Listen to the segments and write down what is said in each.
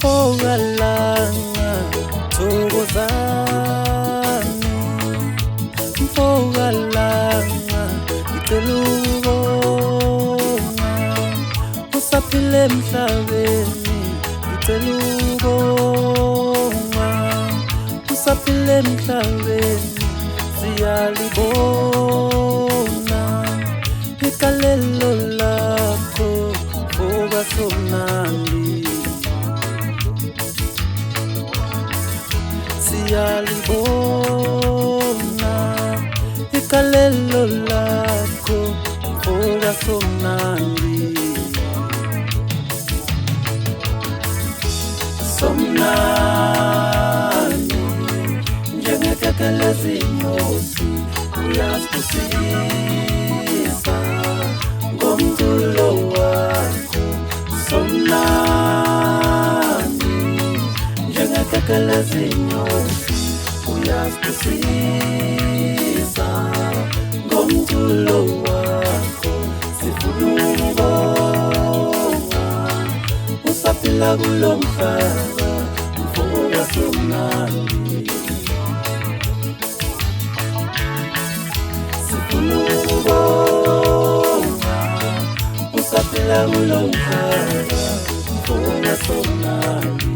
Mfogalanga thokozani, Mfogalanga ngitelubonga, usaphile emhlabeni ngitelubonga, usaphile emhlabeni siyalibona, igalelo lakho ngoba somnandi siyalibona, igalelo lakho ngoba somnandi, somnandi njengekekele zinyosi uyasibusisa ngomculo wakho, somnandi njengekekele zinyosi uyasibusisa ngomculo wakho, sifuna ukubonga usaphila kulo mhlaba mfoka somnandi, sifuna ukubonga usaphila kulo mhlaba mfoka somnandi.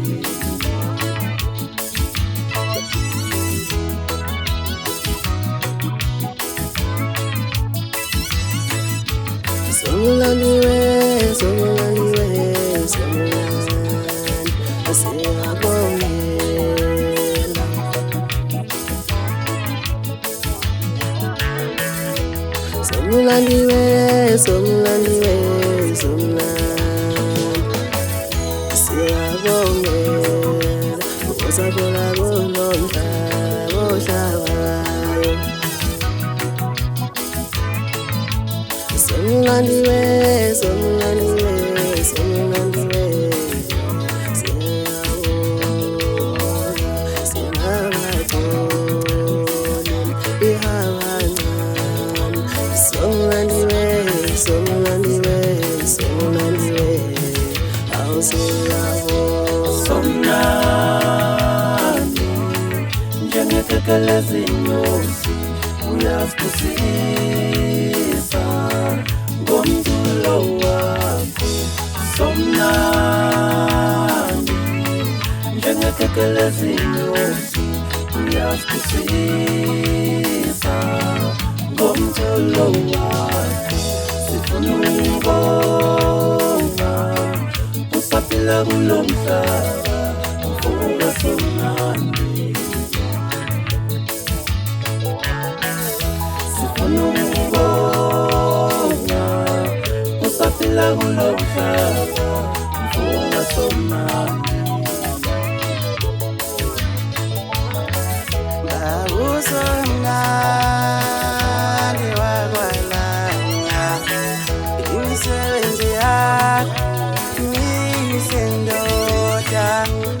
Somnandi we, somnandi, asiyabongela. Somnandi we, somnandi, asiyabongela. Usaphila kulo mhlaba ohlabayo. Somnandi we, somnandi, siyabonga, singabatholi ihabancane. Somnandi we, awusiyabonga. Somnandi njengekekele zinyosi uyasibusisa ngomculo wakho, somnandi njengekekele zinyosi uyasibusisa ngomculo wakho, sifuna ukubonga usaphila kulo mhlaba mfoka somnandi, sifuna ukubonga usaphila kulo mhlaba mfoka somnandi. Usomnandi wakwalanga, imisebenzi yakho mihle ndoda,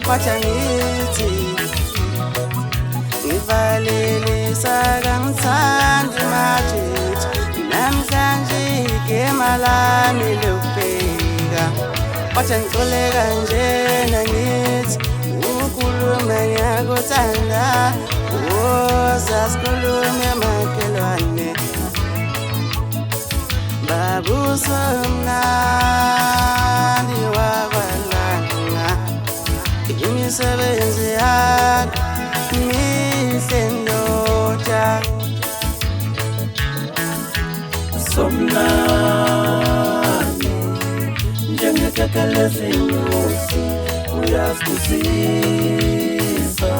wathi angithi ngivalelisa kamthandi majithi, namhlanje igema lami lokubheka, wathi angixoleka njena ngithi ukhulume ngiyakuthanda, woza sikhulume makhelwane. Baba usomnandi wakwalanga, imisebenzi yakho mihle ndoda. Somnandi njengekekele zinyosi uyasibusisa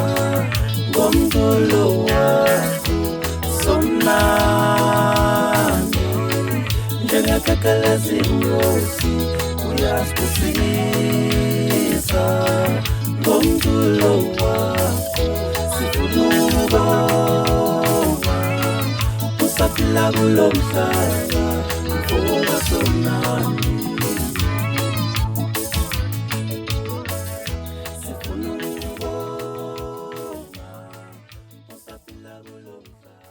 ngomculo wakho, somnandi njengekekele zinyosi uyasibusisa ngomculo wakho, sifuna ukubonga usaphila kulo mhlaba mfoka somnandi.